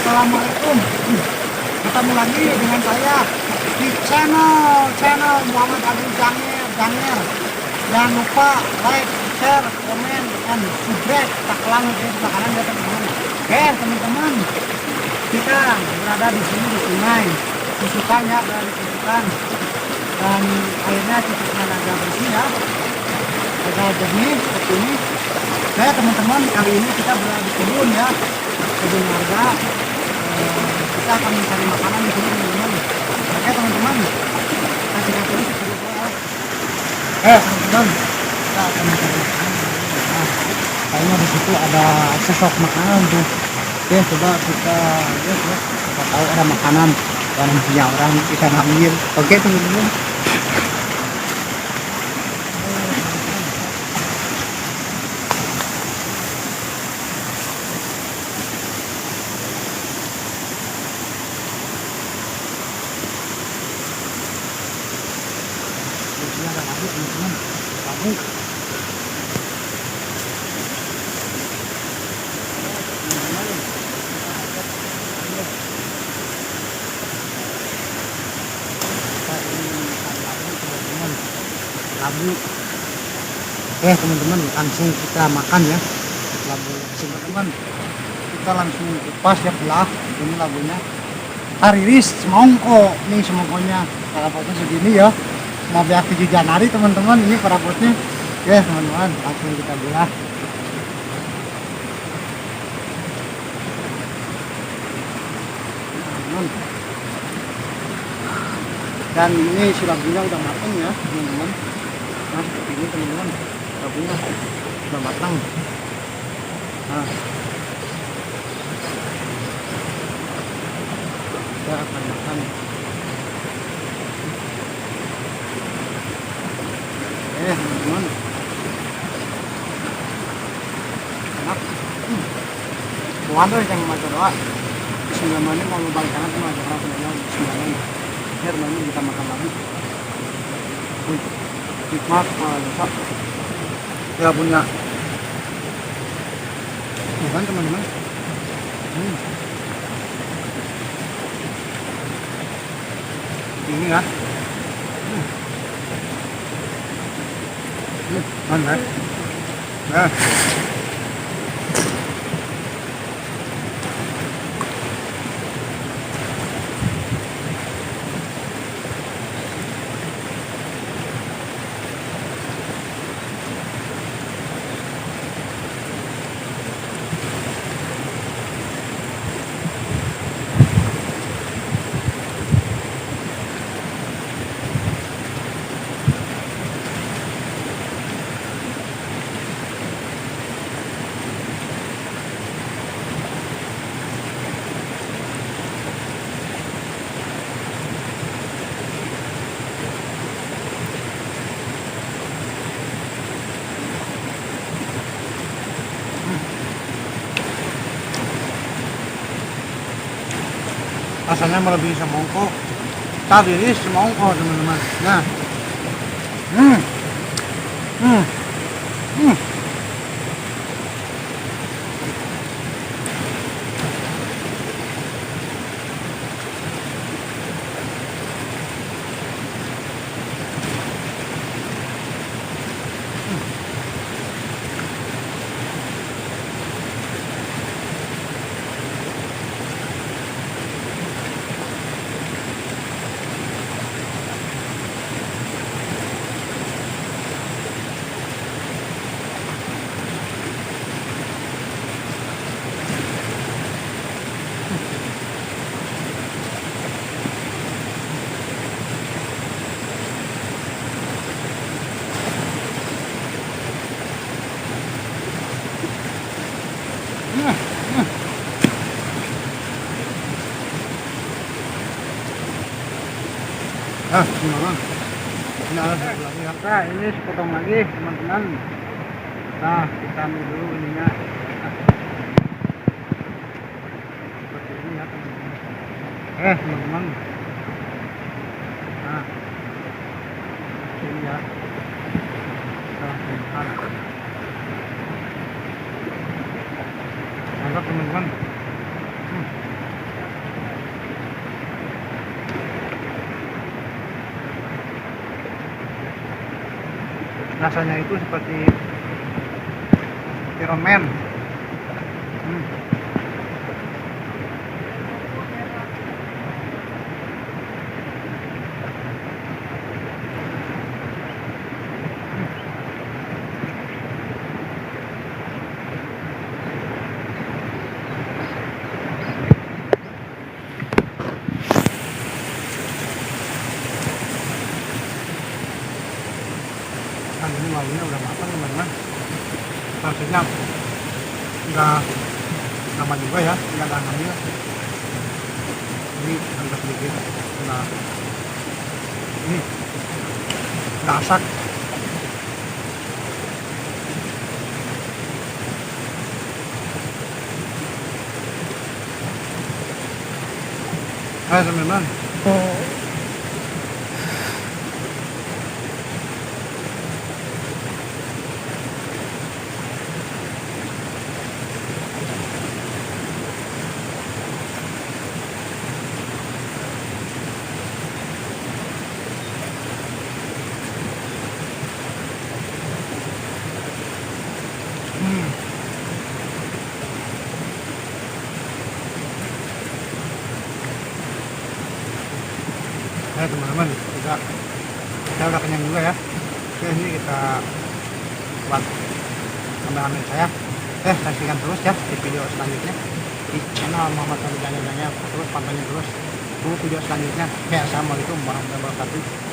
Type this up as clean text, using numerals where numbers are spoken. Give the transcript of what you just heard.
Assalamualaikum. Ketemu lagi dengan saya di channel Muhammad Abdul Janger. Jangan lupa like, share, komen, dan subscribe. Tak kelang di sebelah kanan ya teman-teman. Oke teman-teman, kita berada di sini di sungai. Susukan ya, berada di susukan. Dan airnya cukupnya agak bersih ya, agak jernih seperti ini. Oke teman-teman, kali ini kita berada di kebun ya, kebun warga. Kita akan mencari makanan di sini teman-teman. Oke teman-teman, kita tidak terus teman-teman, kita akan mencari makanan. Nah, kayaknya di situ ada sosok makanan tuh. Oke, coba kita lihat ya, kita tahu ada makanan dan punya orang bisa ngambil. Oke teman-teman. Teman-teman, tahu labu. Oke teman-teman, langsung kita makan ya labu teman-teman. Kita langsung kupas ya belah. Ini labunya hariris semongko, nih semongkonya rapotnya segini ya, mau biar 7 Januari teman-teman. Ini perabotnya ya teman-teman, langsung kita belah. Dan ini si labunya udah matang ya teman-teman. Nah seperti ini teman-teman, labunya udah matang. Nah kita akan makan. Teman-teman, enak. Waduh yang macam doa semuanya mau balik kanan sama aja kalau semuanya semuanya akhirnya kita makan lagi. Nikmat masak ya punya bukan teman-teman. Ini ya mana nah rasanya melebihi semongko, tadi semongko teman-teman. Nah gimana? Ini ada satu lagi ya. Nah, ini sepotong lagi teman-teman. Nah, kita ambil dulu ininya. Seperti ini ya teman-teman. Teman-teman. Nah, ini ya. Kita langsung makan. Mantap teman-teman. rasanya itu seperti Iron Man. Kan ini malunya udah matang teman-teman, maksudnya udah lama juga ya, nggak ada hamil. Ini agak sedikit, nah ini gasak. Hai teman-teman. Ya teman-teman, saya udah kenyang juga ya. Oke, ini kita buat kameramen saya. Saksikan terus ya di video selanjutnya di channel Muhammad Tabib Daniel. Terus pantengin terus video selanjutnya. Assalamualaikum warahmatullahi wabarakatuh.